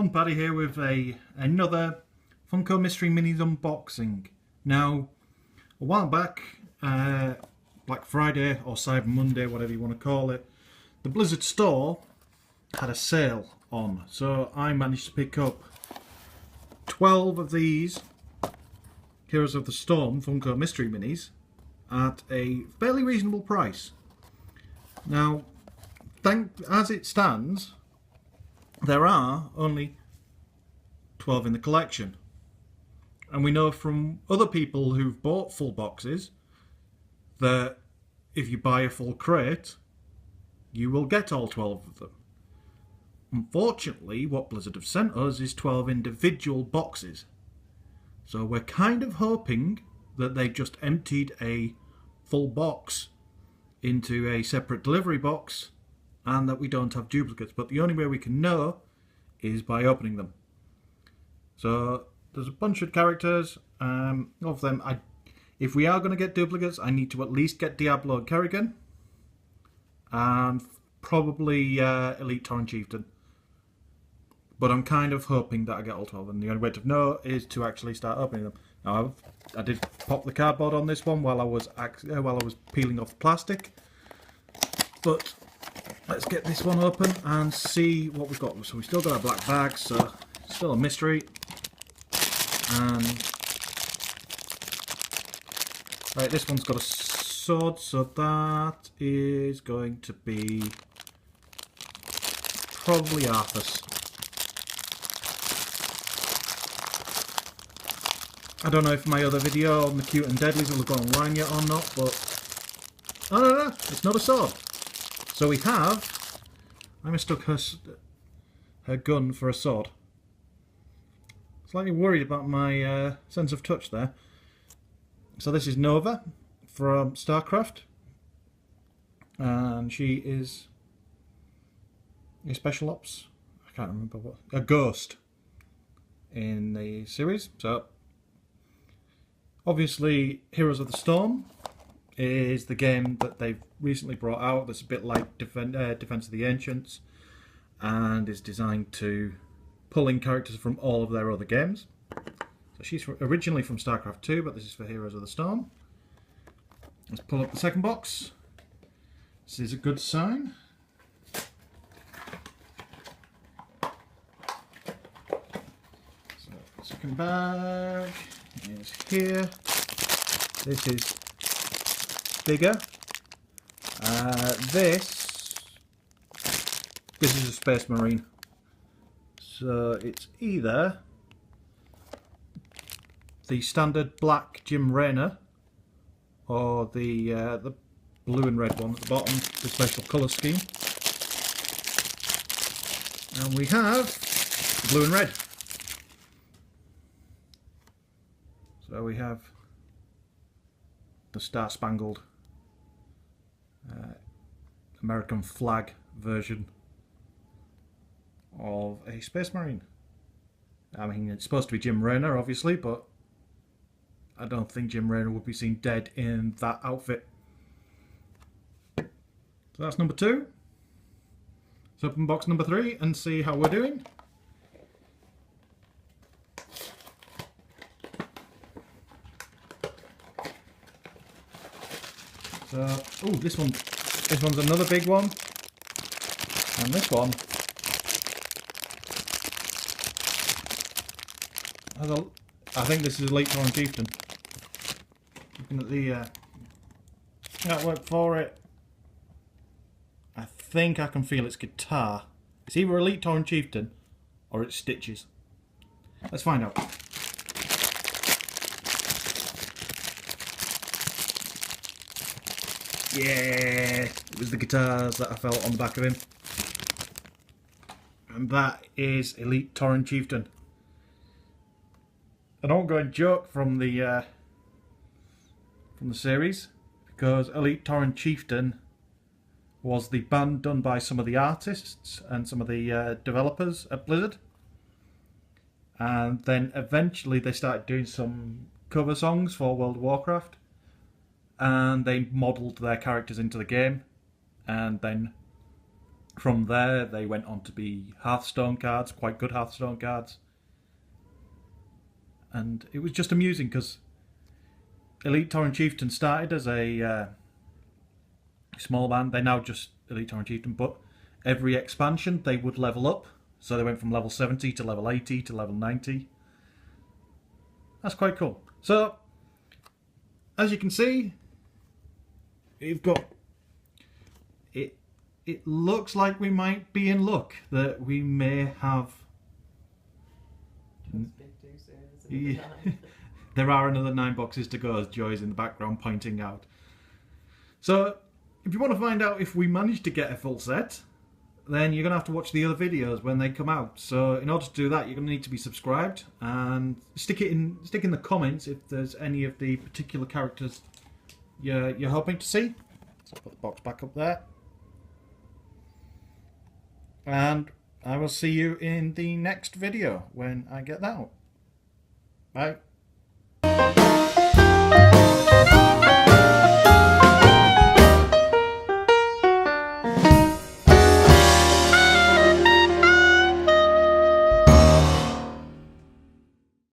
everyone, Paddy here with another Funko Mystery Minis unboxing. Now, a while back, Black Friday or Cyber Monday, whatever you want to call it, the Blizzard store had a sale on, so I managed to pick up 12 of these Heroes of the Storm Funko Mystery Minis at a fairly reasonable price. Now, as it stands, there are only 12 in the collection. And we know from other people who've bought full boxes that if you buy a full crate, you will get all 12 of them. Unfortunately, what Blizzard have sent us is 12 individual boxes. So we're kind of hoping that they've just emptied a full box into a separate delivery box and that we don't have duplicates. But the only way we can know is by opening them. So there's a bunch of characters. Of them, if we are going to get duplicates, I need to at least get Diablo and Kerrigan. And probably Elite Tauren Chieftain. But I'm kind of hoping that I get all 12, and the only way to know is to actually start opening them. Now, I did pop the cardboard on this one while I was peeling off the plastic. But let's get this one open and see what we've got. So we still got our black bag, so it's still a mystery. And right, this one's got a sword, so that is going to be probably Arthur's. I don't know if my other video on the cute and deadlies will have gone online yet or not, but oh no, it's not a sword. So we have, I mistook her gun for a sword. Slightly worried about my sense of touch there. So this is Nova from StarCraft, and she is a special ops, I can't remember what, a ghost in the series. So obviously Heroes of the Storm is the game that they've recently brought out that's a bit like Defense of the Ancients and is designed to pull in characters from all of their other games. So she's originally from StarCraft 2, but this is for Heroes of the Storm. Let's pull up the second box. This is a good sign. So second bag is here. This is bigger. This is a Space Marine. So it's either the standard black Jim Raynor or the blue and red one at the bottom, the special colour scheme. And we have blue and red. So we have the star-spangled American flag version of a Space Marine. I mean, it's supposed to be Jim Raynor, obviously, but I don't think Jim Raynor would be seen dead in that outfit. So that's number 2. Let's open box number 3 and see how we're doing. So, oh, this one's another big one, and this one has a, I think this is Elite Tauren Chieftain. Looking at the artwork for it, I think I can feel its guitar. It's either Elite Tauren Chieftain or it's Stitches. Let's find out. Yeah, it was the guitars that I felt on the back of him. And that is Elite Tauren Chieftain. An ongoing joke from the series, because Elite Tauren Chieftain was the band done by some of the artists and some of the developers at Blizzard. And then eventually they started doing some cover songs for World of Warcraft. And they modelled their characters into the game. And then From there, they went on to be Hearthstone cards, quite good Hearthstone cards. And it was just amusing because Elite Tauren Chieftain started as a small band. They're now just Elite Tauren Chieftain, but every expansion they would level up. So they went from level 70 to level 80 to level 90. That's quite cool. So, as you can see, you've got... It looks like we might be in luck that we may have... Yeah. There are another 9 boxes to go, as Joy's in the background pointing out. So, if you want to find out if we managed to get a full set, then you're going to have to watch the other videos when they come out. So, in order to do that, you're going to need to be subscribed and stick in the comments if there's any of the particular characters you're hoping to see. So, put the box back up there. And I will see you in the next video when I get that out. Bye.